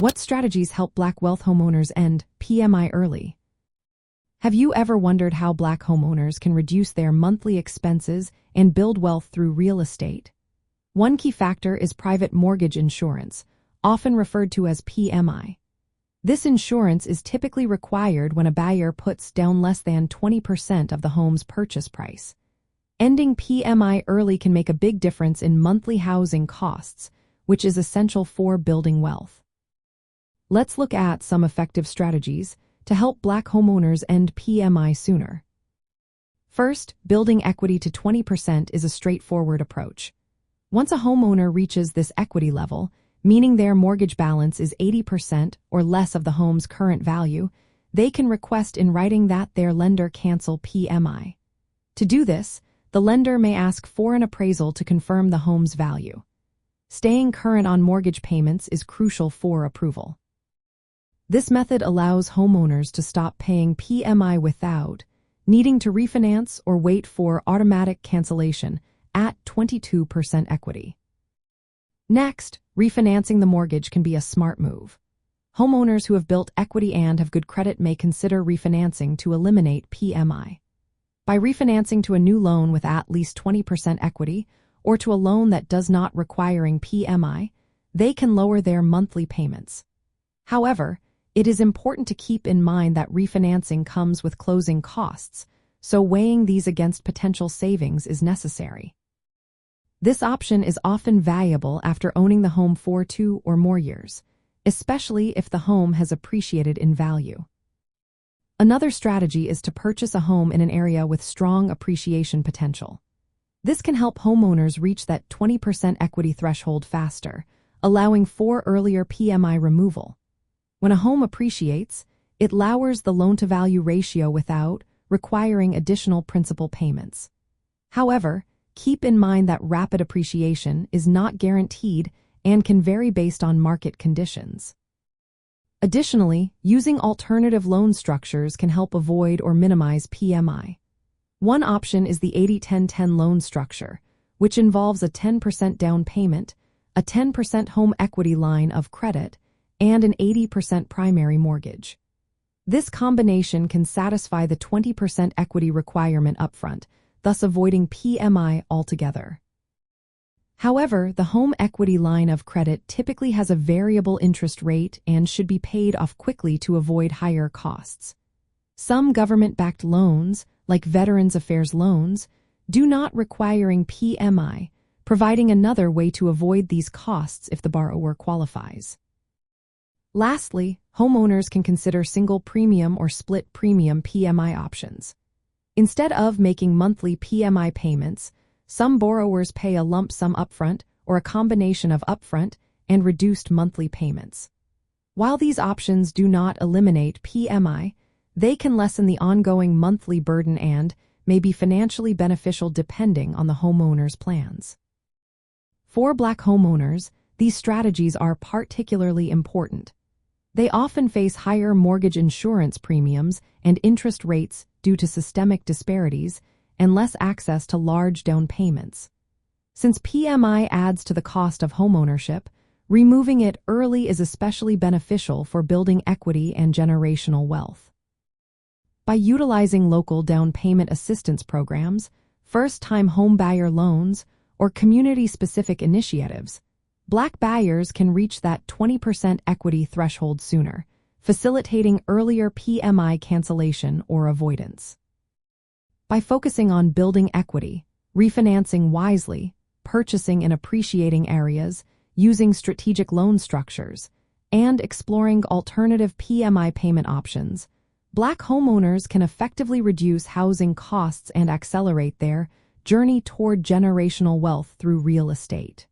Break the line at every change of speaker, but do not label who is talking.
What strategies help Black wealth homeowners end PMI early? Have you ever wondered how Black homeowners can reduce their monthly expenses and build wealth through real estate? One key factor is private mortgage insurance, often referred to as PMI. This insurance is typically required when a buyer puts down less than 20% of the home's purchase price. Ending PMI early can make a big difference in monthly housing costs, which is essential for building wealth. Let's look at some effective strategies to help Black homeowners end PMI sooner. First, building equity to 20% is a straightforward approach. Once a homeowner reaches this equity level, meaning their mortgage balance is 80% or less of the home's current value, they can request in writing that their lender cancel PMI. To do this, the lender may ask for an appraisal to confirm the home's value. Staying current on mortgage payments is crucial for approval. This method allows homeowners to stop paying PMI without needing to refinance or wait for automatic cancellation at 22% equity. Next, refinancing the mortgage can be a smart move. Homeowners who have built equity and have good credit may consider refinancing to eliminate PMI. By refinancing to a new loan with at least 20% equity or to a loan that does not requiring PMI, they can lower their monthly payments. However, it is important to keep in mind that refinancing comes with closing costs, so weighing these against potential savings is necessary. This option is often valuable after owning the home for 2 or more years, especially if the home has appreciated in value. Another strategy is to purchase a home in an area with strong appreciation potential. This can help homeowners reach that 20% equity threshold faster, allowing for earlier PMI removal. When a home appreciates, it lowers the loan-to-value ratio without requiring additional principal payments. However, keep in mind that rapid appreciation is not guaranteed and can vary based on market conditions. Additionally, using alternative loan structures can help avoid or minimize PMI. One option is the 80-10-10 loan structure, which involves a 10% down payment, a 10% home equity line of credit, and an 80% primary mortgage. This combination can satisfy the 20% equity requirement upfront, thus avoiding PMI altogether. However, the home equity line of credit typically has a variable interest rate and should be paid off quickly to avoid higher costs. Some government-backed loans, like Veterans Affairs loans, do not requiring PMI, providing another way to avoid these costs if the borrower qualifies. Lastly, homeowners can consider single premium or split premium PMI options. Instead of making monthly PMI payments, some borrowers pay a lump sum upfront or a combination of upfront and reduced monthly payments. While these options do not eliminate PMI, they can lessen the ongoing monthly burden and may be financially beneficial depending on the homeowner's plans. For Black homeowners, these strategies are particularly important. They often face higher mortgage insurance premiums and interest rates due to systemic disparities and less access to large down payments. Since PMI adds to the cost of homeownership, removing it early is especially beneficial for building equity and generational wealth. By utilizing local down payment assistance programs, first-time homebuyer loans, or community-specific initiatives, Black buyers can reach that 20% equity threshold sooner, facilitating earlier PMI cancellation or avoidance. By focusing on building equity, refinancing wisely, purchasing in appreciating areas, using strategic loan structures, and exploring alternative PMI payment options, Black homeowners can effectively reduce housing costs and accelerate their journey toward generational wealth through real estate.